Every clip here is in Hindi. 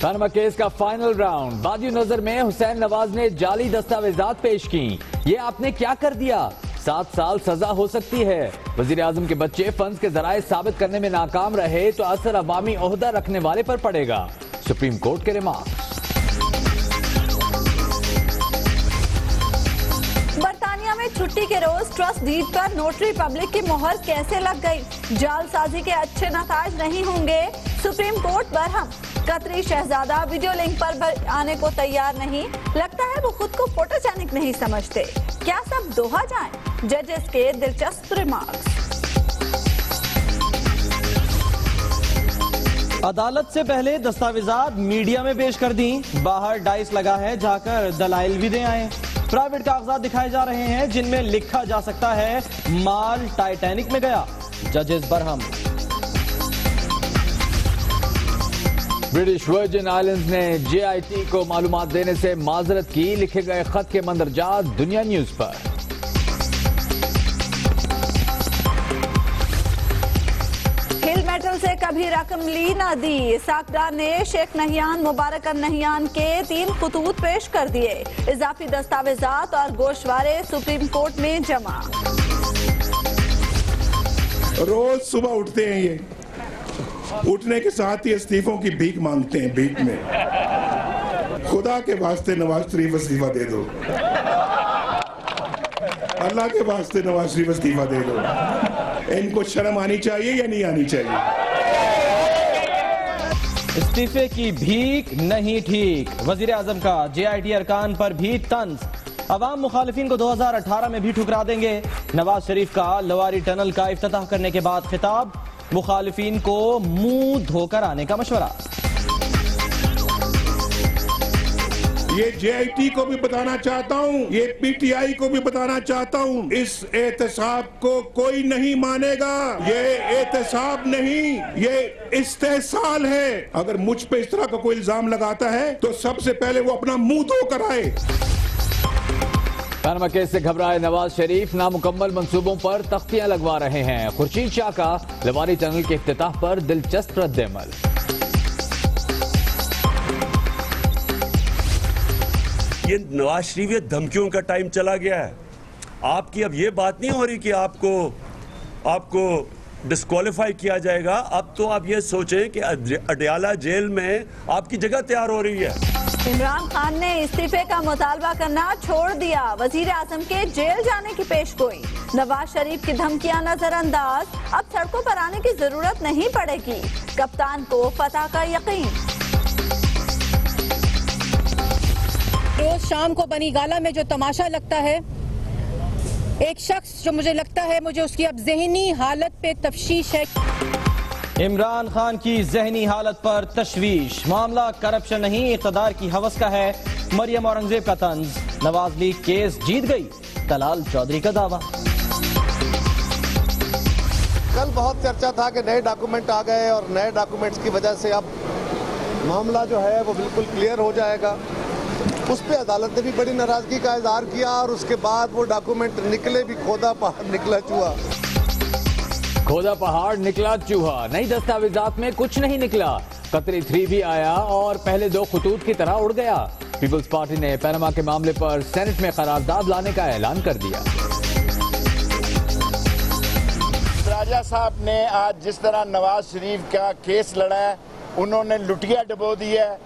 पनामा केस का फाइनल राउंड। बादियों नजर में हुसैन नवाज ने जाली दस्तावेजात पेश की। ये आपने क्या कर दिया, 7 साल सजा हो सकती है। वजीर आजम के बच्चे फंड्स के जराए साबित करने में नाकाम रहे तो असर अवामी ओहदा रखने वाले पर पड़ेगा, सुप्रीम कोर्ट के रिमार्क। बरतानिया में छुट्टी के रोज ट्रस्ट डीड पर नोटरी पब्लिक की मोहर कैसे लग गई, जालसाजी के अच्छे नताज नहीं होंगे, सुप्रीम कोर्ट बरहम। कतरी शहजादा वीडियो लिंक पर आने को तैयार नहीं, लगता है वो खुद को फोटोजेनिक नहीं समझते। क्या सब दोहा जाएं? जजेस के दिलचस्प रिमार्क्स। अदालत से पहले दस्तावेजात मीडिया में पेश कर दी, बाहर डाइस लगा है, जाकर दलाइल भी दे आए। प्राइवेट कागजात दिखाए जा रहे हैं जिनमें लिखा जा सकता है माल टाइटैनिक में गया, जजेस बरहम। ब्रिटिश वर्जिन आइलैंड्स ने JIT को मालूमात देने से माजरत की, लिखे गए खत के मंदरजात दुनिया न्यूज पर। हिल मेटल से कभी रकम ली न दी, साकडार ने शेख नहियान मुबारक नहियान के 3 खतूत पेश कर दिए। इजाफी दस्तावेजात और गोशवारे सुप्रीम कोर्ट में जमा। रोज सुबह उठते हैं ये, उठने के साथ ही इस्तीफों की भीख मांगते हैं। भीख में खुदा के वास्ते नवाज शरीफ इस्तीफा दे दो, अल्लाह के वास्ते नवाज शरीफ इस्तीफा दे दो। इनको शर्म आनी चाहिए या नहीं आनी चाहिए? इस्तीफे की भीख नहीं ठीक, वजीर आजम का JIT अरकान पर भी तंज। अवाम मुखालिफिन को 2018 में भी ठुकरा देंगे। नवाज शरीफ का लवारी टनल का इफ्तिताह करने के बाद खिताब, मुखालिफिन को मुंह धोकर आने का मशवरा। ये JIT को भी बताना चाहता हूँ, ये PTI को भी बताना चाहता हूँ, इस एहतसाब को कोई नहीं मानेगा। ये एहतसाब नहीं, ये इस्तेहसाल है। अगर मुझ पे इस तरह का कोई इल्जाम लगाता है तो सबसे पहले वो अपना मुंह धोकर आए। पनामा केस से घबराए नवाज शरीफ नामुकम्मल मंसूबों पर तख्तियां लगवा रहे हैं। खुर्शीद शाह का लवारी टनल के इफ्तिताह पर दिलचस्प रद्द-ए-अमल। ये नवाज शरीफ ये धमकियों का टाइम चला गया है। आपकी अब ये बात नहीं हो रही कि आपको डिस्क्वालीफाई किया जाएगा। अब तो आप ये सोचें कि अडयाला जेल में आपकी जगह तैयार हो रही है। इमरान खान ने इस्तीफे का मुतालबा करना छोड़ दिया, वजीर आजम के जेल जाने की पेशगोई। नवाज शरीफ की धमकियां नजरअंदाज, अब सड़कों पर आने की जरूरत नहीं पड़ेगी, कप्तान को फतह का यकीन। रोज शाम को बनी गाला में जो तमाशा लगता है, एक शख्स जो मुझे लगता है मुझे उसकी अब ज़हनी हालत पे तफ्शीश है। इमरान खान की जहनी हालत पर तशवीश, मामला करप्शन नहीं इक़्तिदार की हवस का है, मरियम औरंगजेब का तंज। नवाज लीग केस जीत गई, तलाल चौधरी का दावा। कल बहुत चर्चा था कि नए डॉक्यूमेंट आ गए और नए डॉक्यूमेंट्स की वजह से अब मामला जो है वो बिल्कुल क्लियर हो जाएगा। उस पर अदालत ने भी बड़ी नाराजगी का इजहार किया और उसके बाद वो डॉक्यूमेंट निकले भी, खोदा पहाड़ निकला चूहा। खोदा पहाड़ निकला चूहा, नई दस्तावेजात में कुछ नहीं निकला। कतरी 3 भी आया और पहले 2 खतूत की तरह उड़ गया। पीपल्स पार्टी ने पनामा के मामले पर सेनेट में करारदाद लाने का ऐलान कर दिया। राजा साहब ने आज जिस तरह नवाज शरीफ का केस लड़ा है, उन्होंने लुटिया डबो दी है।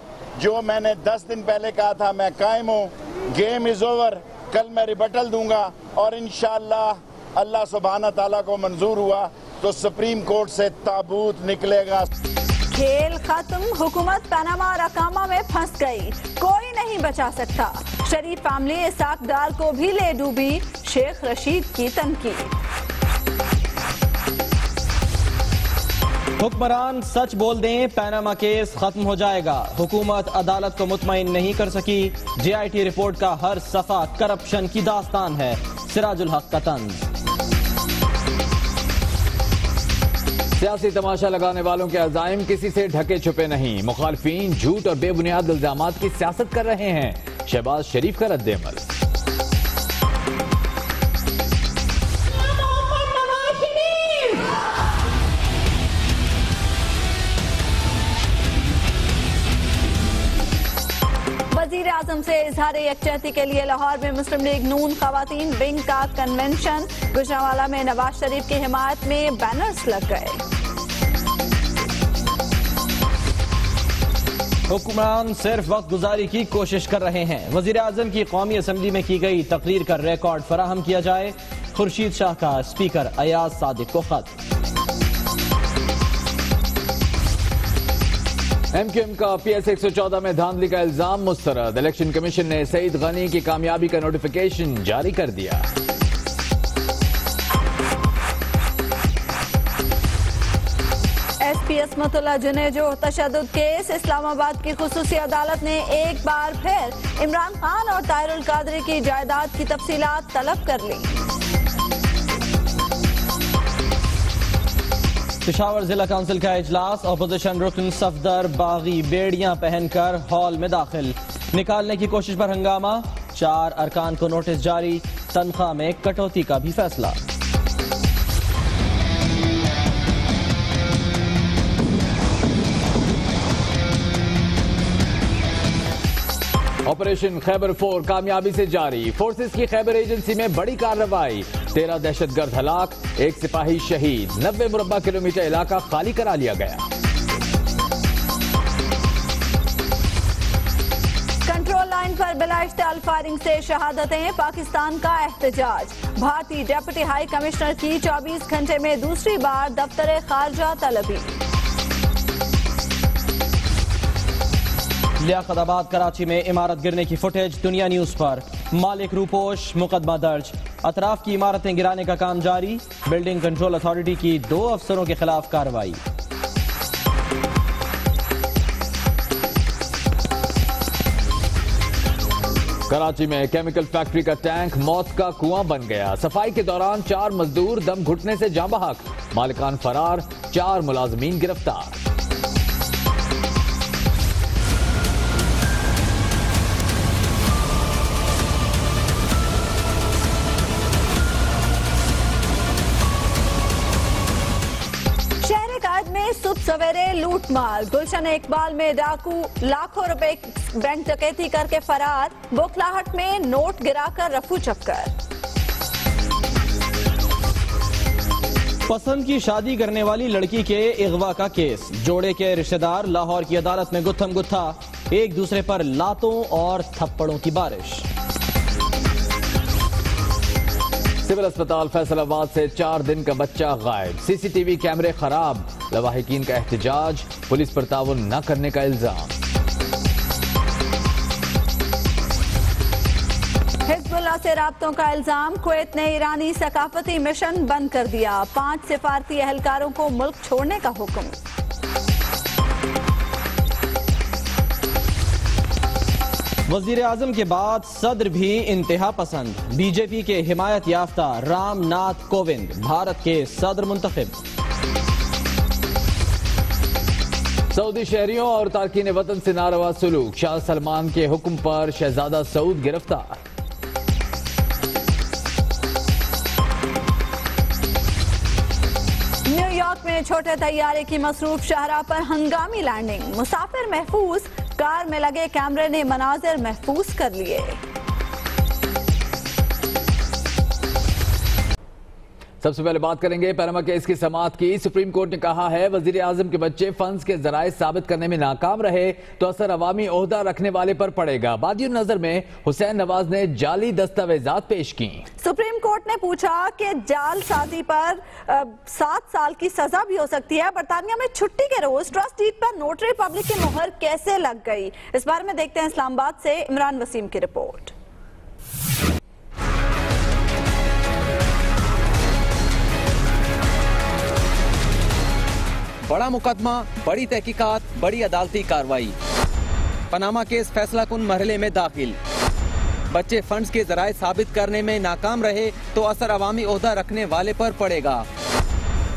जो मैंने 10 दिन पहले कहा था मैं कायम हूँ। गेम इज ओवर, कल मैं रिबटल दूंगा और इंशाअल्लाह अल्लाह सुब्हाना ताला को मंजूर हुआ तो सुप्रीम कोर्ट से ताबूत निकलेगा। खेल खत्म, हुकूमत पनामा और अकामा में फंस गई, कोई नहीं बचा सकता। शरीफ फैमिली इसाक डार को भी ले डूबी, शेख रशीद की तनकीद। हुक्मरान सच बोल दें, पनामा केस खत्म हो जाएगा। हुकूमत अदालत को मुतमईन नहीं कर सकी। JIT रिपोर्ट का हर सफा करप्शन की दास्तान है, सिराजुल हक का तंज। सियासी तमाशा लगाने वालों के अज़ाइम किसी से ढके छुपे नहीं। मुखालफीन झूठ और बेबुनियाद इल्जामात की सियासत कर रहे हैं। शहबाज शरीफ का रद्द-ए-अमल। वज़ीर-ए-आज़म से इजहार यकजहती के लिए लाहौर में मुस्लिम लीग नून खवातीन विंग का कन्वेंशन। गुजरांवाला में नवाज शरीफ की हिमायत में बैनर्स लग गए। हुक्मरान सिर्फ वक्त गुजारी की कोशिश कर रहे हैं। वज़ीर-ए-आज़म की कौमी असम्बली में की गई तकरीर का रिकॉर्ड फराहम किया जाए। खुर्शीद शाह का स्पीकर अयाज सादिक को खत। MQM का PS 114 में धांधली का इल्जाम मुस्तरद। इलेक्शन कमीशन ने सईद गनी की कामयाबी का नोटिफिकेशन जारी कर दिया। SPS मतुल्ला जुनेजो तशद्दुद केस। इस्लामाबाद की खुसूसी अदालत ने एक बार फिर इमरान खान और ताहिरुल कादरी की जायदाद की तफसीलात तलब कर ली। पेशावर जिला काउंसिल का इजलास। अपोजिशन रुकन सफदर बागी बेड़ियां पहनकर हॉल में दाखिल। निकालने की कोशिश पर हंगामा। 4 अरकान को नोटिस जारी। तनख्वाह में कटौती का भी फैसला। ऑपरेशन खैबर 4 कामयाबी से जारी। फोर्सेस की खैबर एजेंसी में बड़ी कार्रवाई। 13 दहशतगर्द हलाक, 1 सिपाही शहीद। 90 मुरब्बा किलोमीटर इलाका खाली करा लिया गया। कंट्रोल लाइन पर बिला इश्तियाल फायरिंग से शहादतें। पाकिस्तान का एहतजाज। भारतीय डेप्यूटी हाई कमिश्नर की 24 घंटे में दूसरी बार दफ्तर खारजा तलबी। लियाकताबाद कराची में इमारत गिरने की फुटेज दुनिया न्यूज पर। मालिक रूपोश, मुकदमा दर्ज। अतराफ की इमारतें गिराने का काम जारी। बिल्डिंग कंट्रोल अथॉरिटी की 2 अफसरों के खिलाफ कार्रवाई। कराची में केमिकल फैक्ट्री का टैंक मौत का कुआं बन गया। सफाई के दौरान 4 मजदूर दम घुटने से जाँ बहक। मालिकान फरार, 4 मुलाजमीन गिरफ्तार। सुबह सवेरे लूटमार। गुलशन इकबाल में डाकू लाखों रुपए बैंक डकैती करके फरार। बोखलाहट में नोट गिराकर रफू चक्कर। पसंद की शादी करने वाली लड़की के अगवा का केस। जोड़े के रिश्तेदार लाहौर की अदालत में गुत्थम गुत्था। एक दूसरे पर लातों और थप्पड़ों की बारिश। सिविल अस्पताल फैसलाबाद से 4 दिन का बच्चा गायब। CCTV कैमरे खराब। लवाहिकीन का एहतजाज। पुलिस पर ताउन न करने का इल्जाम। हिजबुल्लाह से राब्तों का इल्जाम। कुवैत ने ईरानी सकाफती मिशन बंद कर दिया। 5 सिफारती एहलकारों को मुल्क छोड़ने का हुक्म। वज़ीर-ए-आज़म के बाद सदर भी इंतहा पसंद। बीजेपी के हिमायत याफ्ता राम नाथ कोविंद भारत के सदर मुंतखब। सऊदी शहरियों और तारकीन वतन से नारवा सलूक। शाह सलमान के हुक्म पर शहजादा सऊद गिरफ्तार। न्यूयॉर्क में छोटे तैयारे की मसरूफ शाहराह पर हंगामी लैंडिंग। मुसाफिर महफूज। कार में लगे कैमरे ने मनाजिर महफूज कर लिए। सबसे पहले बात करेंगे पैनामा केस की समाअत की। सुप्रीम कोर्ट ने कहा है वजीर आजम के बच्चे फंड्स के जराए साबित करने में नाकाम रहे तो असर अवामी ओहदा रखने वाले पर पड़ेगा। बादियुन नजर में हुसैन नवाज ने जाली दस्तावेजात पेश की। सुप्रीम कोर्ट ने पूछा कि जालसाजी पर 7 साल की सजा भी हो सकती है। बरतानिया में छुट्टी के रोज ट्रस्ट डीड पर नोटरी पब्लिक की मुहर कैसे लग गई, इस बारे में देखते हैं इस्लामाबाद से इमरान वसीम की रिपोर्ट। बड़ा मुकदमा, बड़ी तहकीकात, बड़ी अदालती कार्रवाई। पनामा केस फैसला कुन मरहले में दाखिल। बच्चे फंड्स के जराए साबित करने में नाकाम रहे तो असर अवामी ओहदा रखने वाले पर पड़ेगा।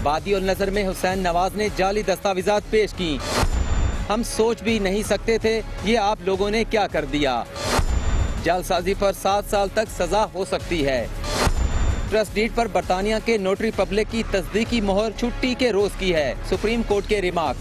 बादियुल नजर में हुसैन नवाज ने जाली दस्तावेजात पेश की। हम सोच भी नहीं सकते थे ये आप लोगों ने क्या कर दिया। जालसाजी पर 7 साल तक सजा हो सकती है। ट्रस्ट डीड पर बरतानिया के नोटरी पब्लिक की तस्दीकी मोहर छुट्टी के रोज की है। सुप्रीम कोर्ट के रिमार्क।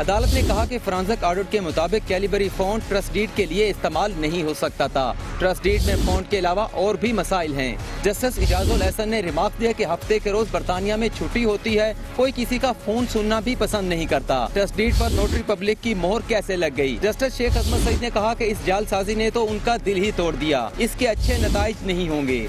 अदालत ने कहा कि फोरेंसिक ऑडिट के मुताबिक कैलिबरी फ़ॉन्ट ट्रस्ट डीड के लिए इस्तेमाल नहीं हो सकता था। ट्रस्ट डीड में फ़ॉन्ट के अलावा और भी मसाइल हैं। जस्टिस इजाजुल एहसन ने रिमार्क दिया कि हफ्ते के रोज बरतानिया में छुट्टी होती है, कोई किसी का फोन सुनना भी पसंद नहीं करता। ट्रस्ट डीड पर नोटरी पब्लिक की मोहर कैसे लग गई? जस्टिस शेख अजमत सईद ने कहा कि इस जालसाजी ने तो उनका दिल ही तोड़ दिया, इसके अच्छे नताइज नहीं होंगे।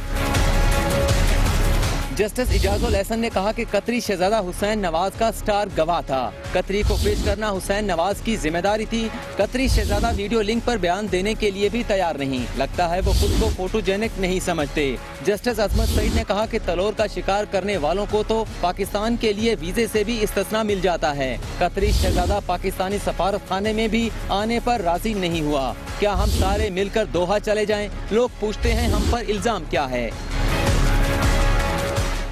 जस्टिस इजाजुल एहसन ने कहा कि कतरी शहजादा हुसैन नवाज का स्टार गवाह था। कतरी को पेश करना हुसैन नवाज की जिम्मेदारी थी। कतरी शहजादा वीडियो लिंक पर बयान देने के लिए भी तैयार नहीं। लगता है वो खुद को फोटोजेनिक नहीं समझते। जस्टिस अजमत सईद ने कहा कि तलोर का शिकार करने वालों को तो पाकिस्तान के लिए वीजे से भी इस्तिस्ना मिल जाता है। कतरी शहजादा पाकिस्तानी सफारत खाने में भी आने पर राजी नहीं हुआ। क्या हम सारे मिलकर दोहा चले जाएं? लोग पूछते हैं हम पर इल्जाम क्या है।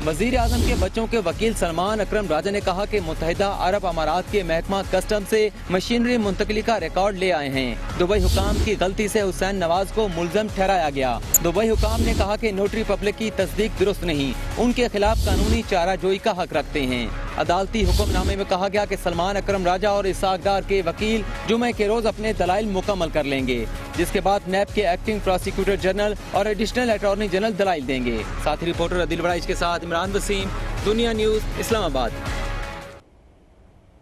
वजीर आजम के बच्चों के वकील सलमान अकरम राजा ने कहा कि मुत्तहिदा अरब अमारात के महकमा कस्टम से मशीनरी मुंतकली का रिकॉर्ड ले आए हैं। दुबई हुकाम की गलती से हुसैन नवाज को मुल्जम ठहराया गया। दुबई हुकाम ने कहा कि नोटरी पब्लिक की तस्दीक दुरुस्त नहीं, उनके खिलाफ कानूनी चाराजोई का हक रखते हैं। अदालती हुक्मनामे में कहा गया कि सलमान अकरम राजा और इसाक डार के वकील जुमे के रोज अपने दलाइल मुकम्मल कर लेंगे, जिसके बाद नैब के एक्टिंग प्रोसिक्यूटर जनरल और एडिशनल अटॉर्नी जनरल दलाइल देंगे। साथी रिपोर्टर अदिल बड़ाइच के साथ इमरान वसीम, दुनिया न्यूज, इस्लामाबाद।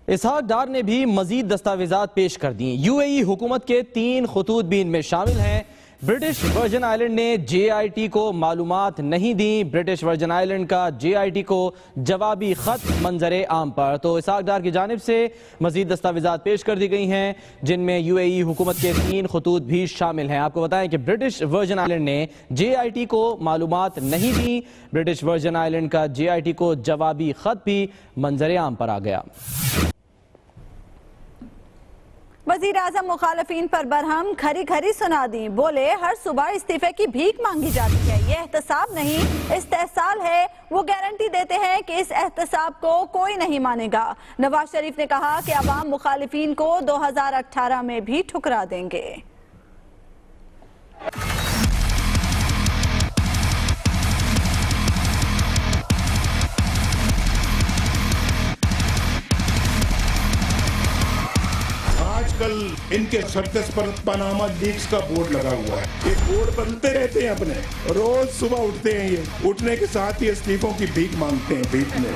इसाक डार ने भी मजीद दस्तावेजात पेश कर दिए। यूएई हुकूमत के 3 खतूत भी इनमें शामिल हैं। ब्रिटिश वर्जिन आइलैंड ने JIT को मालूमात नहीं दी। ब्रिटिश वर्जिन आइलैंड का JIT को जवाबी खत मंजरे आम पर। तो इसाक डार की जानिब से मजीद दस्तावेजात पेश कर दी गई हैं, जिनमें UAE हुकूमत के 3 खतूत भी शामिल हैं। आपको बताएं कि ब्रिटिश वर्जिन आइलैंड ने JIT को मालूमात नहीं दी। ब्रिटिश वर्जिन आइलैंड का JIT को जवाबी खत भी मंजरे आम पर आ गया। वजीर आजम मुखालफीन पर बरहम, खरी खरी सुना दी। बोले हर सुबह इस्तीफे की भीख मांगी जाती है, ये एहतसाब नहीं इस्तेहसाल है। वो गारंटी देते हैं कि इस एहतसाब को कोई नहीं मानेगा। नवाज शरीफ ने कहा कि अवाम मुखालिफीन को 2018 में भी ठुकरा देंगे। आजकल इनके सर्कस पर पनामा लीक्स का बोर्ड लगा हुआ है। ये बोर्ड बदलते रहते हैं अपने, रोज सुबह उठते हैं, ये उठने के साथ ही इस्तीफों की भीख मांगते हैं भीख में।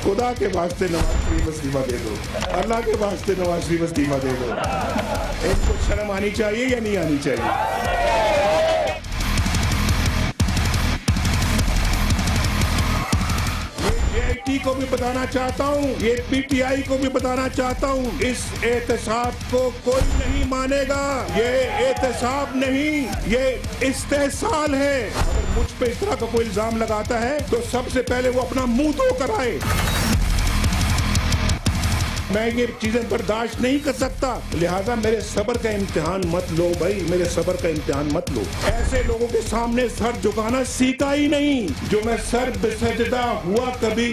खुदा के वास्ते नवाज शरीफ इस्तीफा दे दो, अल्लाह के वास्ते नवाज शरीफ इस्तीफा दे दो। इनको शर्म आनी चाहिए या नहीं आनी चाहिए? JIT को भी बताना चाहता हूँ, ये PTI को भी बताना चाहता हूँ, इस एहतसाब को कोई नहीं मानेगा। ये एहतसाब नहीं, ये इस्तेहसाल है। अगर मुझ पे इस तरह का कोई इल्जाम लगाता है तो सबसे पहले वो अपना मुंह धो कर आए। मैं ये चीजें बर्दाश्त नहीं कर सकता, लिहाजा मेरे सब्र का इम्तिहान मत लो भाई, मेरे सब्र का इम्तिहान मत लो। ऐसे लोगों के सामने सर झुकाना सीखा ही नहीं। जो मैं सर बेसजदा हुआ कभी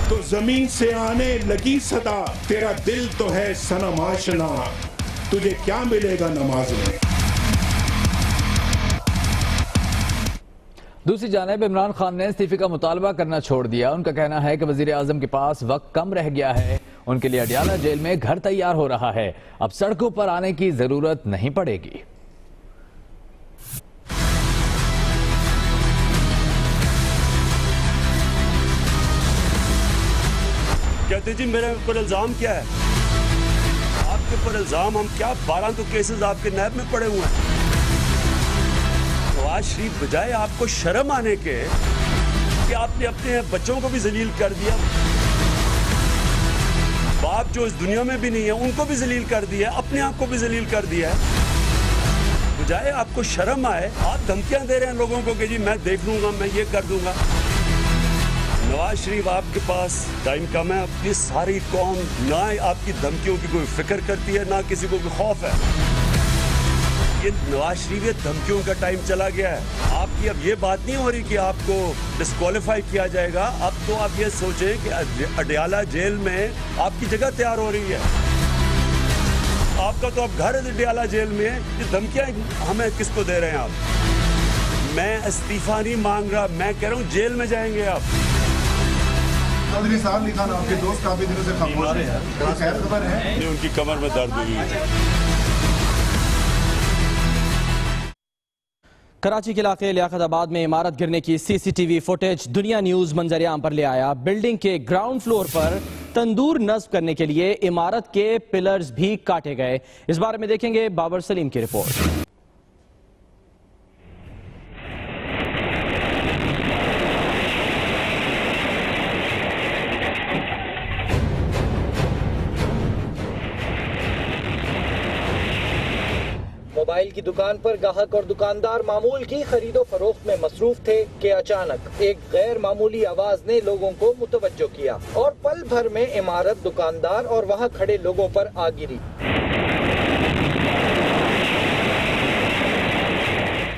तो जमीन से आने लगी सदा, तेरा दिल तो है सनम आशना, तुझे क्या मिलेगा नमाज में। दूसरी जानिब इमरान खान ने इस्तीफे का मुतालबा करना छोड़ दिया। उनका कहना है कि वजीर आजम के पास वक्त कम रह गया है। उनके लिए अडियाला जेल में घर तैयार हो रहा है, अब सड़कों पर आने की जरूरत नहीं पड़ेगी। कहते जी मेरे ऊपर इल्जाम क्या है? आपके ऊपर इल्जाम हम क्या, 12 तो केसेस आपके नैब में पड़े हुए हैं। नवाज शरीफ बजाय आपको शर्म आने के कि आपने अपने बच्चों को भी जलील कर दिया, बाप जो इस दुनिया में भी नहीं है उनको भी जलील कर दिया, अपने आप को भी जलील कर दिया है। बजाय आपको शर्म आए, आप धमकियां दे रहे हैं लोगों को कि जी मैं देख लूंगा, मैं ये कर दूंगा। नवाज शरीफ आपके पास टाइम कम है, अपनी सारी कौम ना आपकी धमकियों की कोई फिक्र करती है, ना किसी को कोई खौफ है। ये नवाज शरीफ ये धमकियों का टाइम चला गया है। आपकी अब ये बात नहीं हो रही कि आपको डिस्क्वालीफाई किया जाएगा। अब तो आप ये सोचें कि अडियाला जेल में आपकी जगह तैयार हो रही है। आपका तो अब घर अडियाला जेल में है। ये धमकियां हमें किसको दे रहे हैं आप? मैं इस्तीफा नहीं मांग रहा, मैं कह रहा हूँ जेल में जाएंगे आप। चौधरी साहब अली खान आपके दोस्त काफी दिनों से खामोश है, खैर खबर है? उनकी कमर में दर्द हुई है। कराची के इलाके लियाकताबाद में इमारत गिरने की सीसीटीवी फुटेज दुनिया न्यूज मंजरियाम पर ले आया। बिल्डिंग के ग्राउंड फ्लोर पर तंदूर नस्ब करने के लिए इमारत के पिलर्स भी काटे गए। इस बारे में देखेंगे बाबर सलीम की रिपोर्ट। मोबाइल की दुकान पर गाहक और दुकानदार मामूल की खरीदो फरोख्त में मसरूफ थे कि अचानक एक गैर मामूली आवाज ने लोगों को मुतवज्जो किया और पल भर में इमारत, दुकानदार और वहां खड़े लोगों पर आ गिरी।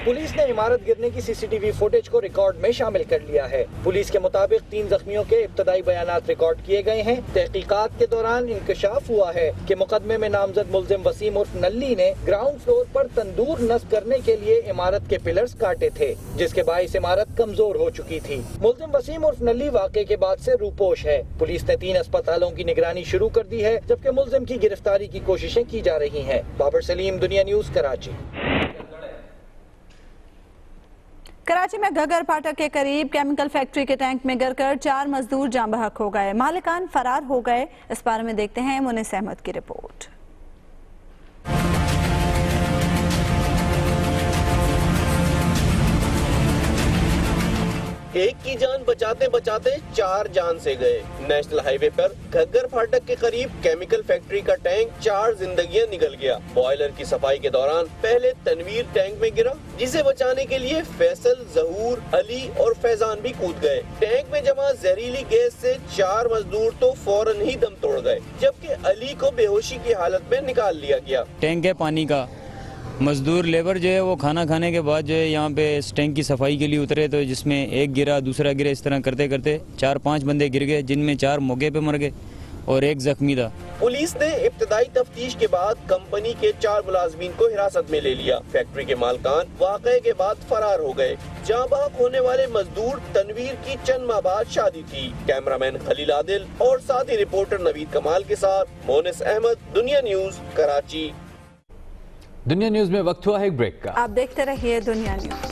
पुलिस ने इमारत गिरने की सीसीटीवी फुटेज को रिकॉर्ड में शामिल कर लिया है। पुलिस के मुताबिक 3 जख्मियों के इब्तदाई बयानात रिकॉर्ड किए गए हैं। तहकीकात के दौरान इंकशाफ हुआ है कि मुकदमे में नामजद मुल्जिम वसीम उर्फ नल्ली ने ग्राउंड फ्लोर पर तंदूर नस्ब करने के लिए इमारत के पिलर्स काटे थे, जिसके बाइस इमारत कमजोर हो चुकी थी। मुल्जिम वसीम उर्फ नल्ली वाक़े के बाद से रूपोश है। पुलिस ने 3 अस्पतालों की निगरानी शुरू कर दी है, जबकि मुल्जिम की गिरफ्तारी की कोशिशें की जा रही हैं। बाबर सलीम, दुनिया न्यूज, कराची। कराची में घग्गर फाटक के करीब केमिकल फैक्ट्री के टैंक में गिरकर 4 मजदूर जाँ बहक हो गए। मालिकान फरार हो गए। इस बारे में देखते हैं मुनीस अहमद की रिपोर्ट। एक की जान बचाते बचाते 4 जान से गए। नेशनल हाईवे पर घग्गर फाटक के करीब केमिकल फैक्ट्री का टैंक 4 जिंदगियां निकल गया। बॉयलर की सफाई के दौरान पहले तनवीर टैंक में गिरा, जिसे बचाने के लिए फैसल, जहूर, अली और फैजान भी कूद गए। टैंक में जमा जहरीली गैस से 4 मजदूर तो फौरन ही दम तोड़ गए, जबकि अली को बेहोशी की हालत में निकाल लिया गया। टैंक है पानी का, मजदूर लेबर जो है वो खाना खाने के बाद जो है यहाँ पे इस टैंक की सफाई के लिए उतरे, तो जिसमें एक गिरा, दूसरा गिरा, इस तरह करते करते 4-5 बंदे गिर गए, जिनमें 4 मौके पे मर गए और 1 जख्मी था। पुलिस ने इब्तदाई तफ्तीश के बाद कंपनी के 4 मुलाजमीन को हिरासत में ले लिया। फैक्ट्री के मालकान वाक़े के बाद फरार हो गए। जाँ बहक होने वाले मजदूर तनवीर की चंद माह बाद शादी थी। कैमरामैन खलील आदिल और साथी रिपोर्टर नवीद कमाल के साथ मोनिस अहमद, दुनिया न्यूज, कराची। दुनिया न्यूज में वक्त हुआ है एक ब्रेक का। आप देखते रहिए दुनिया न्यूज।